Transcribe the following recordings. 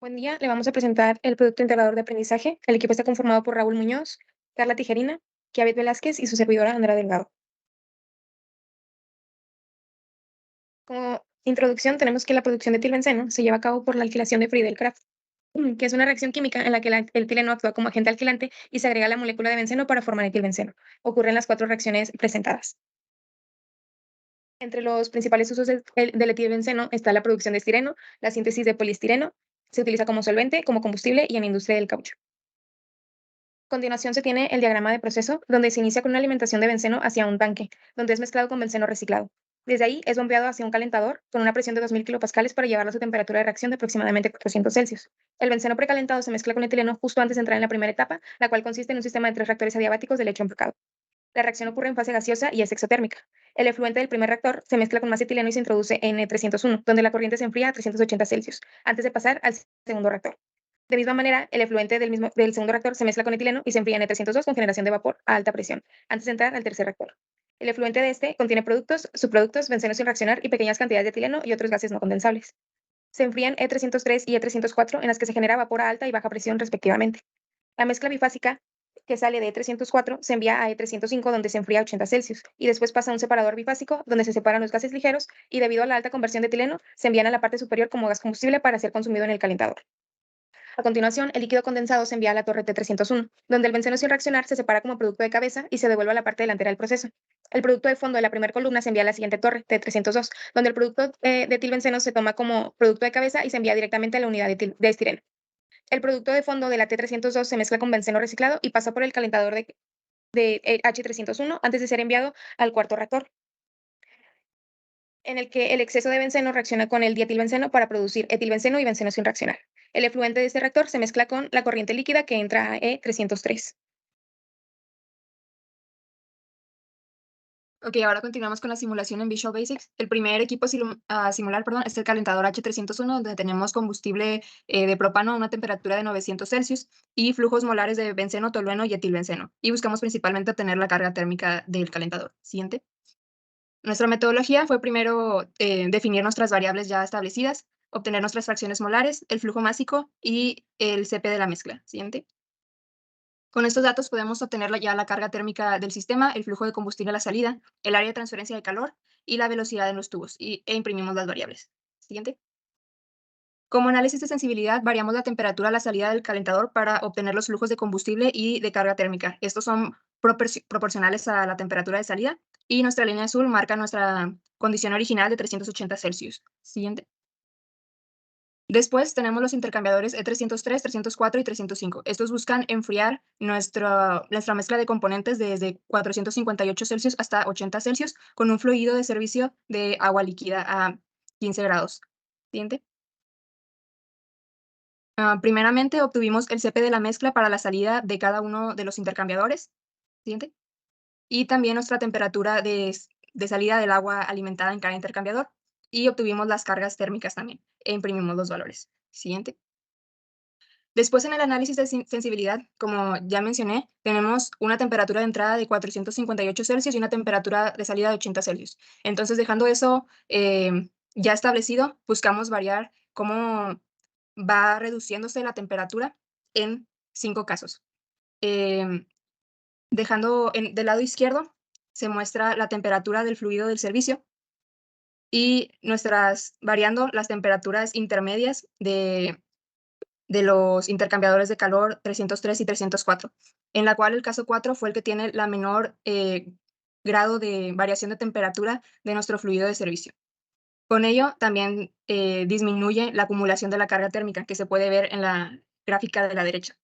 Buen día, le vamos a presentar el producto integrador de aprendizaje. El equipo está conformado por Raúl Muñoz, Carla Tijerina, Kiavet Velázquez y su servidora Andrea Delgado. Como introducción, tenemos que la producción de etilbenceno se lleva a cabo por la alquilación de Friedel-Crafts, que es una reacción química en la que el etileno actúa como agente alquilante y se agrega la molécula de benceno para formar etilbenceno. Ocurren las cuatro reacciones presentadas. Entre los principales usos del etilbenceno está la producción de estireno, la síntesis de poliestireno, se utiliza como solvente, como combustible y en la industria del caucho. A continuación se tiene el diagrama de proceso, donde se inicia con una alimentación de benceno hacia un tanque, donde es mezclado con benceno reciclado. Desde ahí es bombeado hacia un calentador con una presión de 2000 kilopascales para llevarlo a su temperatura de reacción de aproximadamente 400 Celsius. El benceno precalentado se mezcla con etileno justo antes de entrar en la primera etapa, la cual consiste en un sistema de 3 reactores adiabáticos de lecho enfocado. La reacción ocurre en fase gaseosa y es exotérmica. El efluente del primer reactor se mezcla con más etileno y se introduce en N301, donde la corriente se enfría a 380 Celsius, antes de pasar al segundo reactor. De misma manera, el efluente del segundo reactor se mezcla con etileno y se enfría en E302 con generación de vapor a alta presión, antes de entrar al tercer reactor. El efluente de este contiene productos, subproductos, benceno sin reaccionar y pequeñas cantidades de etileno y otros gases no condensables. Se enfrían E303 y E304 en las que se genera vapor a alta y baja presión respectivamente. La mezcla bifásica que sale de E304 se envía a E305 donde se enfría a 80 Celsius y después pasa a un separador bifásico donde se separan los gases ligeros y debido a la alta conversión de etileno se envían a la parte superior como gas combustible para ser consumido en el calentador. A continuación, el líquido condensado se envía a la torre T301, donde el benceno sin reaccionar se separa como producto de cabeza y se devuelve a la parte delantera del proceso. El producto de fondo de la primera columna se envía a la siguiente torre, T302, donde el producto de etilbenceno se toma como producto de cabeza y se envía directamente a la unidad de estireno. El producto de fondo de la T302 se mezcla con benceno reciclado y pasa por el calentador de H301 antes de ser enviado al cuarto reactor, en el que el exceso de benceno reacciona con el dietilbenceno para producir etilbenceno y benceno sin reaccionar. El efluente de este reactor se mezcla con la corriente líquida que entra a E303. Ok, ahora continuamos con la simulación en Visual Basic. El primer equipo a simular, perdón, es el calentador H301, donde tenemos combustible de propano a una temperatura de 900 Celsius y flujos molares de benceno, tolueno y etilbenceno. Y buscamos principalmente obtener la carga térmica del calentador. Siguiente. Nuestra metodología fue primero definir nuestras variables ya establecidas, obtener nuestras fracciones molares, el flujo másico y el CP de la mezcla. Siguiente. Con estos datos podemos obtener ya la carga térmica del sistema, el flujo de combustible a la salida, el área de transferencia de calor y la velocidad en los tubos, e imprimimos las variables. Siguiente. Como análisis de sensibilidad, variamos la temperatura a la salida del calentador para obtener los flujos de combustible y de carga térmica. Estos son proporcionales a la temperatura de salida y nuestra línea azul marca nuestra condición original de 380 Celsius. Siguiente. Después tenemos los intercambiadores E303, 304 y 305. Estos buscan enfriar nuestra mezcla de componentes desde 458 Celsius hasta 80 Celsius con un fluido de servicio de agua líquida a 15 grados. Siguiente. Primeramente obtuvimos el CP de la mezcla para la salida de cada uno de los intercambiadores. Siguiente. Y también nuestra temperatura de salida del agua alimentada en cada intercambiador. Y obtuvimos las cargas térmicas también e imprimimos los valores. Siguiente. Después, en el análisis de sensibilidad, como ya mencioné, tenemos una temperatura de entrada de 458 Celsius y una temperatura de salida de 80 Celsius. Entonces, dejando eso ya establecido, buscamos variar cómo va reduciéndose la temperatura en 5 casos. Dejando del lado izquierdo, se muestra la temperatura del fluido del servicio y variando las temperaturas intermedias de los intercambiadores de calor 303 y 304, en la cual el caso 4 fue el que tiene la menor grado de variación de temperatura de nuestro fluido de servicio. Con ello, también disminuye la acumulación de la carga térmica que se puede ver en la gráfica de la derecha,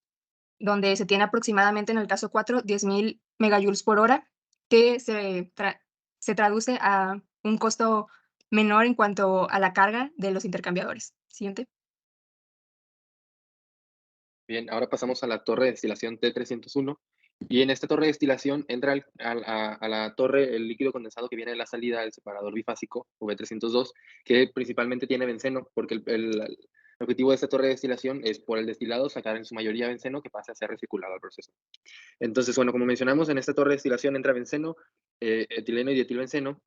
donde se tiene aproximadamente en el caso 4 10,000 megajoules por hora, que se traduce a un costo menor en cuanto a la carga de los intercambiadores. Siguiente. Bien, ahora pasamos a la torre de destilación T301 y en esta torre de destilación entra a la torre el líquido condensado que viene de la salida del separador bifásico V302, que principalmente tiene benceno, porque el objetivo de esta torre de destilación es por el destilado sacar en su mayoría benceno que pase a ser recirculado al proceso. Entonces, bueno, como mencionamos, en esta torre de destilación entra benceno, etileno y dietilbenceno.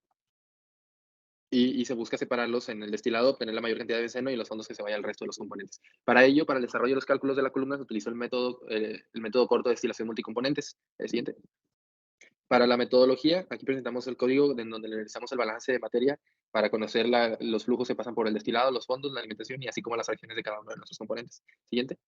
y se busca separarlos en el destilado, obtener la mayor cantidad de benceno y en los fondos que se vaya al resto de los componentes. Para ello, para el desarrollo de los cálculos de la columna, se utilizó el método corto de destilación multicomponentes. El siguiente. Para la metodología, aquí presentamos el código en donde realizamos el balance de materia para conocer los flujos que pasan por el destilado, los fondos, la alimentación y así como las fracciones de cada uno de nuestros componentes. Siguiente.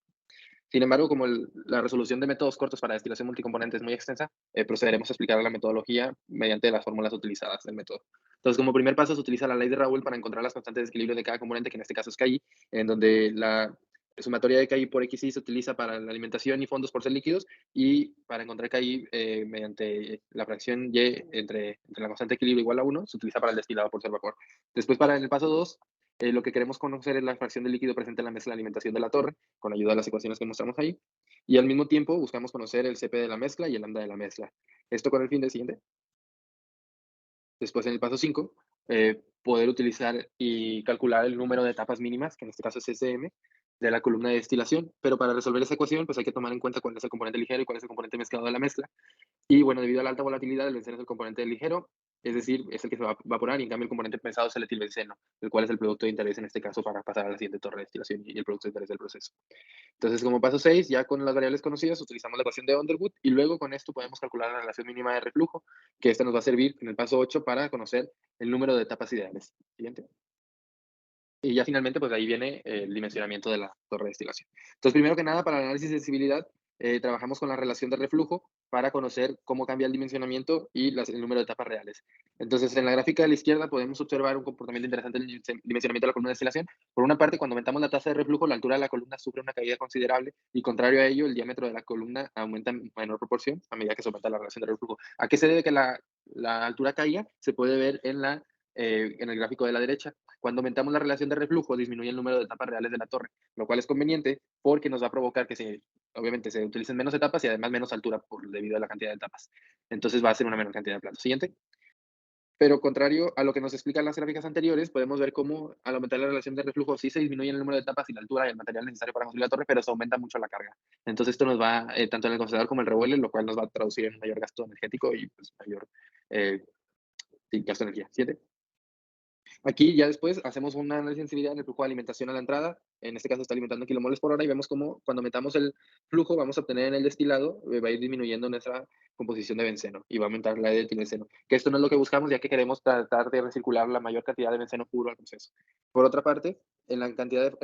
Sin embargo, como la resolución de métodos cortos para destilación multicomponente es muy extensa, procederemos a explicar la metodología mediante las fórmulas utilizadas del método. Entonces, como primer paso, se utiliza la ley de Raoul para encontrar las constantes de equilibrio de cada componente, que en este caso es KI, en donde la sumatoria de KI por XI se utiliza para la alimentación y fondos por ser líquidos, y para encontrar KI mediante la fracción Y entre la constante de equilibrio igual a 1, se utiliza para el destilado por ser vapor. Después, para el paso 2, lo que queremos conocer es la fracción de líquido presente en la mezcla de alimentación de la torre, con ayuda de las ecuaciones que mostramos ahí. Y al mismo tiempo buscamos conocer el CP de la mezcla y el lambda de la mezcla. Esto con el fin del siguiente. Después, en el paso 5, poder utilizar y calcular el número de etapas mínimas, que en este caso es SM, de la columna de destilación. Pero para resolver esa ecuación, pues hay que tomar en cuenta cuál es el componente ligero y cuál es el componente mezclado de la mezcla. Y bueno, debido a la alta volatilidad, el benceno es el componente ligero, es decir, es el que se va a evaporar, y en cambio el componente pesado es el etilbenceno, el cual es el producto de interés en este caso para pasar a la siguiente torre de destilación y el producto de interés del proceso. Entonces, como paso 6, ya con las variables conocidas, utilizamos la ecuación de Underwood y luego con esto podemos calcular la relación mínima de reflujo, que esta nos va a servir en el paso 8 para conocer el número de etapas ideales. Siguiente. Y ya finalmente, pues ahí viene el dimensionamiento de la torre de destilación. Entonces, primero que nada, para el análisis de sensibilidad, trabajamos con la relación de reflujo para conocer cómo cambia el dimensionamiento y el número de etapas reales. Entonces, en la gráfica de la izquierda podemos observar un comportamiento interesante en el dimensionamiento de la columna de destilación. Por una parte, cuando aumentamos la tasa de reflujo, la altura de la columna sufre una caída considerable y, contrario a ello, el diámetro de la columna aumenta en menor proporción a medida que se aumenta la relación de reflujo. ¿A qué se debe que la altura caiga? Se puede ver en el gráfico de la derecha. Cuando aumentamos la relación de reflujo, disminuye el número de etapas reales de la torre, lo cual es conveniente porque nos va a provocar que obviamente se utilicen menos etapas y además menos altura debido a la cantidad de etapas. Entonces va a ser una menor cantidad de platos. Siguiente. Pero contrario a lo que nos explican las gráficas anteriores, podemos ver cómo al aumentar la relación de reflujo sí se disminuye el número de etapas y la altura y el material necesario para construir la torre, pero se aumenta mucho la carga. Entonces esto nos va, tanto en el condensador como el revuelo, lo cual nos va a traducir en un mayor gasto energético y pues, mayor gasto de energía. Siguiente. Aquí ya después hacemos una análisis de sensibilidad en el flujo de alimentación a la entrada. En este caso está alimentando kilomoles por hora y vemos cómo cuando aumentamos el flujo vamos a obtener en el destilado, va a ir disminuyendo nuestra composición de benceno y va a aumentar la de etilbenceno. Que esto no es lo que buscamos, ya que queremos tratar de recircular la mayor cantidad de benceno puro al proceso. Por otra parte, en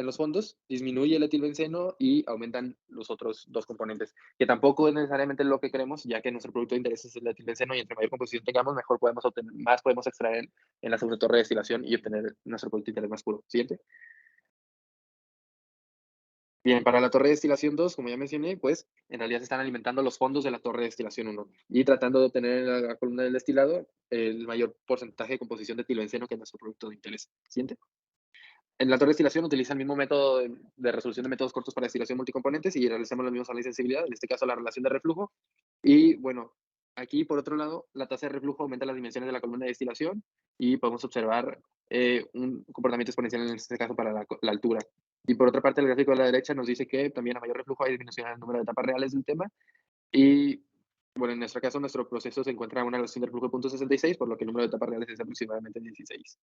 los fondos disminuye el etilbenceno y aumentan los otros dos componentes, que tampoco es necesariamente lo que queremos, ya que nuestro producto de interés es el etilbenceno y entre mayor composición tengamos, mejor podemos obtener, más podemos extraer en la segunda torre de destilación y obtener nuestro producto de interés más puro. Siguiente. Bien, para la torre de destilación 2, como ya mencioné, pues en realidad se están alimentando los fondos de la torre de destilación 1 y tratando de obtener en la columna del destilado el mayor porcentaje de composición de etilbenceno que es nuestro producto de interés. Siguiente. En la torre de destilación utiliza el mismo método de resolución de métodos cortos para destilación multicomponentes y realizamos los mismos análisis de sensibilidad, en este caso la relación de reflujo. Y bueno, aquí por otro lado, la tasa de reflujo aumenta las dimensiones de la columna de destilación y podemos observar un comportamiento exponencial en este caso para la altura. Y por otra parte, el gráfico de la derecha nos dice que también a mayor reflujo hay disminución en el número de etapas reales del tema. Y bueno, en nuestro caso, nuestro proceso se encuentra a una relación de reflujo de 0.66, por lo que el número de etapas reales es aproximadamente 16.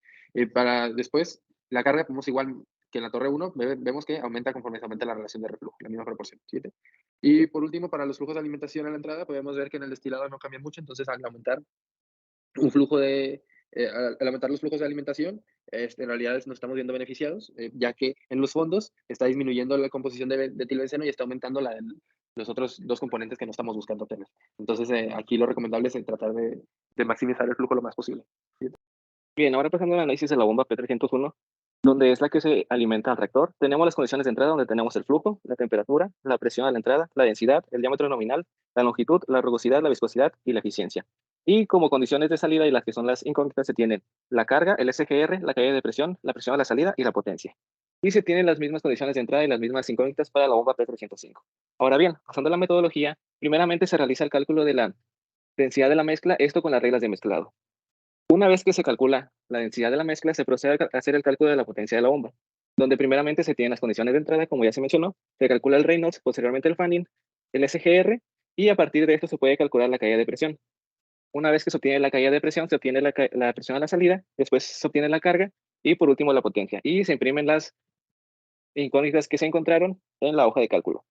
Para después, la carga, vemos igual que en la torre 1, vemos que aumenta conforme se aumenta la relación de reflujo, la misma proporción, 7. Y por último, para los flujos de alimentación a la entrada, podemos ver que en el destilado no cambia mucho, entonces al aumentar un flujo al aumentar los flujos de alimentación, en realidad nos estamos viendo beneficiados, ya que en los fondos está disminuyendo la composición de etilbenceno y está aumentando los otros dos componentes que no estamos buscando obtener. Entonces, aquí lo recomendable es tratar de maximizar el flujo lo más posible. Bien, ahora pasando al análisis de la bomba P301, donde es la que se alimenta al reactor, tenemos las condiciones de entrada donde tenemos el flujo, la temperatura, la presión a la entrada, la densidad, el diámetro nominal, la longitud, la rugosidad, la viscosidad y la eficiencia. Y como condiciones de salida y las que son las incógnitas se tienen la carga, el SGR, la caída de presión, la presión a la salida y la potencia. Y se tienen las mismas condiciones de entrada y las mismas incógnitas para la bomba P305. Ahora bien, pasando a la metodología, primeramente se realiza el cálculo de la densidad de la mezcla, esto con las reglas de mezclado. Una vez que se calcula la densidad de la mezcla, se procede a hacer el cálculo de la potencia de la bomba, donde primeramente se tienen las condiciones de entrada, como ya se mencionó, se calcula el Reynolds, posteriormente el fanning, el SGR, y a partir de esto se puede calcular la caída de presión. Una vez que se obtiene la caída de presión, se obtiene la presión a la salida, después se obtiene la carga y por último la potencia. Y se imprimen las incógnitas que se encontraron en la hoja de cálculo.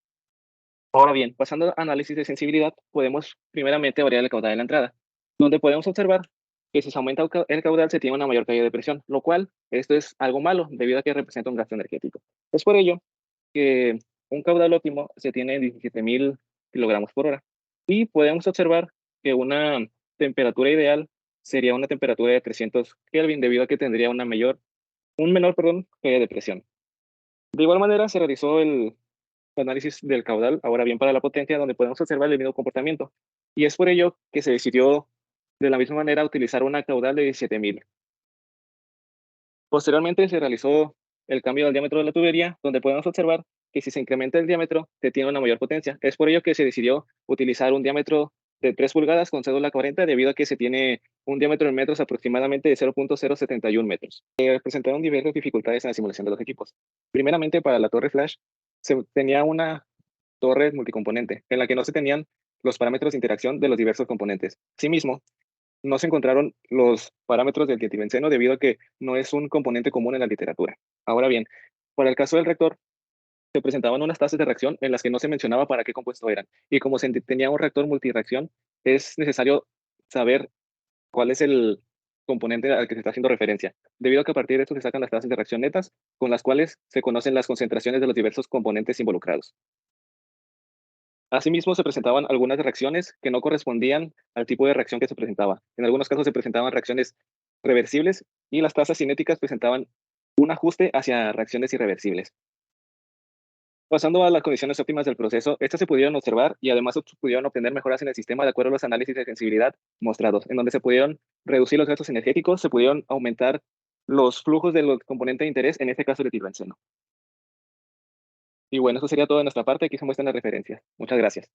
Ahora bien, pasando al análisis de sensibilidad, podemos primeramente variar el caudal de la entrada, donde podemos observar que si se aumenta el caudal se tiene una mayor caída de presión, lo cual esto es algo malo debido a que representa un gasto energético. Es por ello que un caudal óptimo se tiene en 17.000 kilogramos por hora y podemos observar que una temperatura ideal sería una temperatura de 300 Kelvin debido a que tendría un menor caída de presión. De igual manera se realizó el análisis del caudal, ahora bien para la potencia, donde podemos observar el mismo comportamiento. Y es por ello que se decidió de la misma manera utilizar una caudal de 17.000. Posteriormente se realizó el cambio del diámetro de la tubería, donde podemos observar que si se incrementa el diámetro, se tiene una mayor potencia. Es por ello que se decidió utilizar un diámetro de 3 pulgadas con cédula 40, debido a que se tiene un diámetro en metros aproximadamente de 0.071 metros. Presentaron diversas dificultades en la simulación de los equipos. Primeramente, para la torre flash, se tenía una torre multicomponente, en la que no se tenían los parámetros de interacción de los diversos componentes. Asimismo, no se encontraron los parámetros del dietilbenceno debido a que no es un componente común en la literatura. Ahora bien, para el caso del reactor, se presentaban unas tasas de reacción en las que no se mencionaba para qué compuesto eran. Y como se tenía un reactor multireacción, es necesario saber cuál es el componente al que se está haciendo referencia, debido a que a partir de esto se sacan las tasas de reacción netas, con las cuales se conocen las concentraciones de los diversos componentes involucrados. Asimismo, se presentaban algunas reacciones que no correspondían al tipo de reacción que se presentaba. En algunos casos se presentaban reacciones reversibles y las tasas cinéticas presentaban un ajuste hacia reacciones irreversibles. Pasando a las condiciones óptimas del proceso, estas se pudieron observar y además se pudieron obtener mejoras en el sistema de acuerdo a los análisis de sensibilidad mostrados, en donde se pudieron reducir los gastos energéticos, se pudieron aumentar los flujos del componente de interés, en este caso el etilbenceno. Y bueno, eso sería todo de nuestra parte. Aquí se muestran las referencias. Muchas gracias.